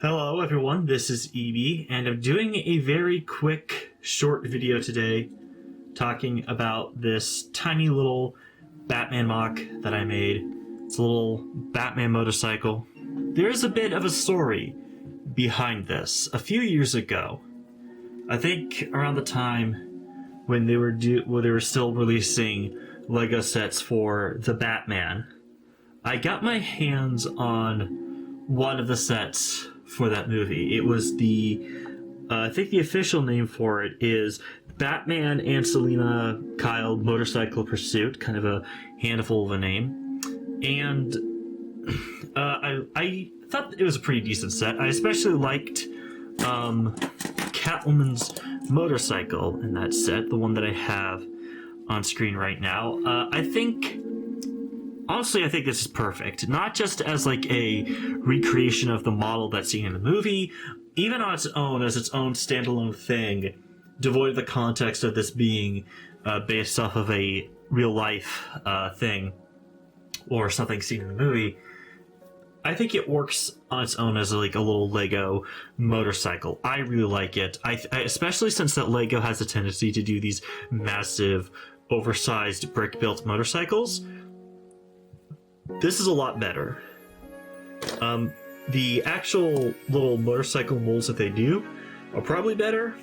Hello everyone, this is Evie, and I'm doing a very quick, short video today talking about this tiny little Batman Moc that I made. It's a little Batman motorcycle. There's a bit of a story behind this. A few years ago, I think around the time when they were still releasing Lego sets for the Batman, I got my hands on one of the sets for that movie. It was I think the official name for it is Batman and Selina Kyle Motorcycle Pursuit, kind of a handful of a name. And I thought it was a pretty decent set. I especially liked Catwoman's motorcycle in that set, the one that I have on screen right now. Honestly, I think this is perfect. Not just as like a recreation of the model that's seen in the movie, even on its own, as its own standalone thing, devoid of the context of this being based off of a real-life thing or something seen in the movie. I think it works on its own as like a little Lego motorcycle. I really like it. I especially since that Lego has a tendency to do these massive, oversized brick-built motorcycles. This is a lot better. The actual little motorcycle molds that they do are probably better,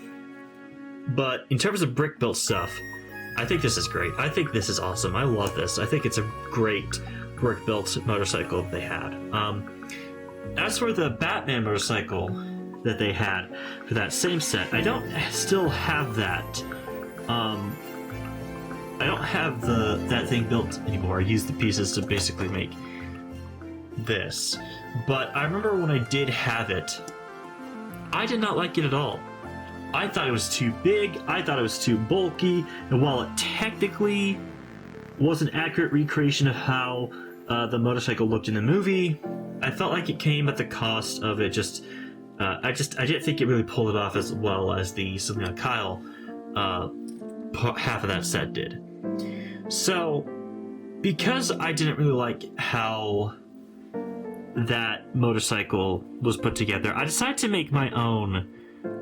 but in terms of brick-built stuff, I think this is great. I think this is awesome. I love this. I think it's a great brick-built motorcycle that they had. As for the Batman motorcycle that they had for that same set, I don't still have that. I don't have that thing built anymore. I used the pieces to basically make this. But I remember when I did have it, I did not like it at all. I thought it was too big, I thought it was too bulky, and while it technically was an accurate recreation of how the motorcycle looked in the movie, I felt like it came at the cost of it just... I didn't think it really pulled it off as well as the Selina Kyle half of that set did. So, because I didn't really like how that motorcycle was put together, I decided to make my own.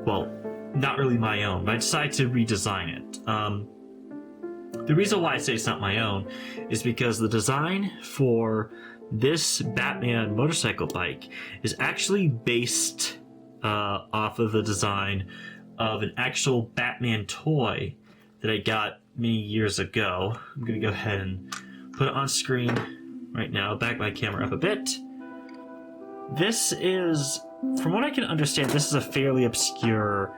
Well, not really my own, but I decided to redesign it. The reason why I say it's not my own is because the design for this Batman motorcycle bike is actually based off of the design of an actual Batman toy that I got many years ago. I'm going to go ahead and put it on screen right now, back my camera up a bit. This is, from what I can understand, this is a fairly obscure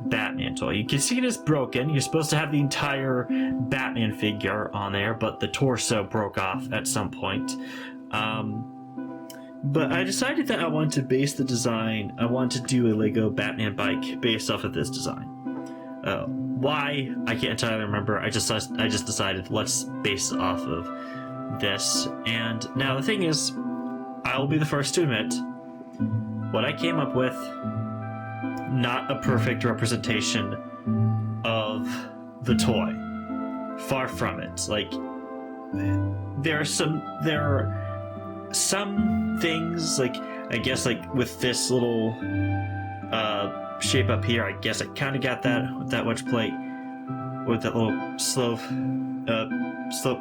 Batman toy. You can see it is broken. You're supposed to have the entire Batman figure on there, but the torso broke off at some point. But I decided that I wanted to base the design, I wanted to do a Lego Batman bike based off of this design. Why? I can't entirely remember. I just decided let's base it off of this. And now the thing is, I will be the first to admit, what I came up with, not a perfect representation of the toy. Far from it. Like, there are some things, like, I guess, like with this little shape up here, I guess I kind of got that with that wedge plate, with that little slope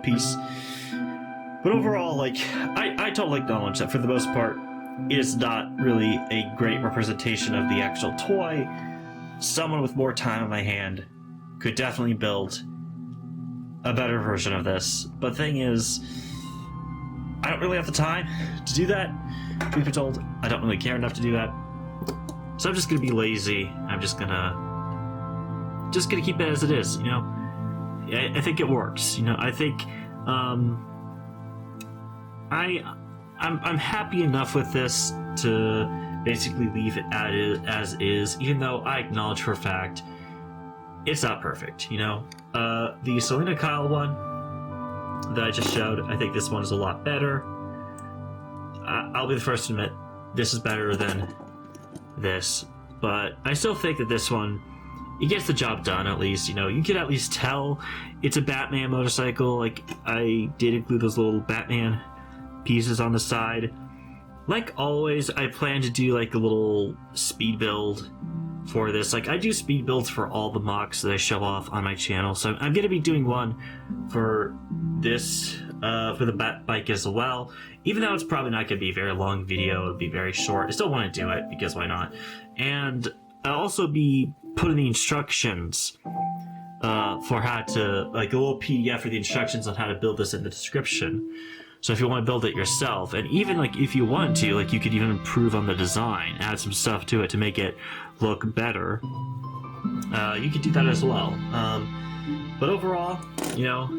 piece. But overall, like, I totally acknowledge that for the most part, it is not really a great representation of the actual toy. Someone with more time on my hand could definitely build a better version of this. But the thing is, I don't really have the time to do that. Truth be told, I don't really care enough to do that. So I'm just gonna be lazy. I'm just gonna keep it as it is, you know? I think it works, you know? I think, I'm happy enough with this to basically leave it as is, even though I acknowledge for a fact it's not perfect, you know? The Selina Kyle one that I just showed, I think this one is a lot better. I'll be the first to admit this is better than this, but I still think that this one, it gets the job done at least, you know? You can at least tell it's a Batman motorcycle. Like, I did include those little Batman pieces on the side. Like always, I plan to do like a little speed build for this. Like I do speed builds for all the mocks that I show off on my channel, so I'm going to be doing one for this, for the Batbike as well. Even though it's probably not going to be a very long video, it'll be very short. I still want to do it because why not? And I'll also be putting the instructions for how to, like a little PDF for the instructions on how to build this in the description. So if you want to build it yourself, and even like if you want to, like you could even improve on the design, add some stuff to it to make it look better. You could do that as well. But overall, you know,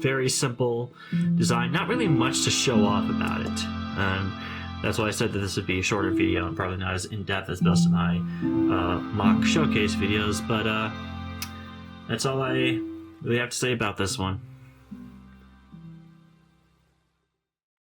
very simple design. Not really much to show off about it. And that's why I said that this would be a shorter video and probably not as in-depth as most of my mock showcase videos. But that's all I really have to say about this one.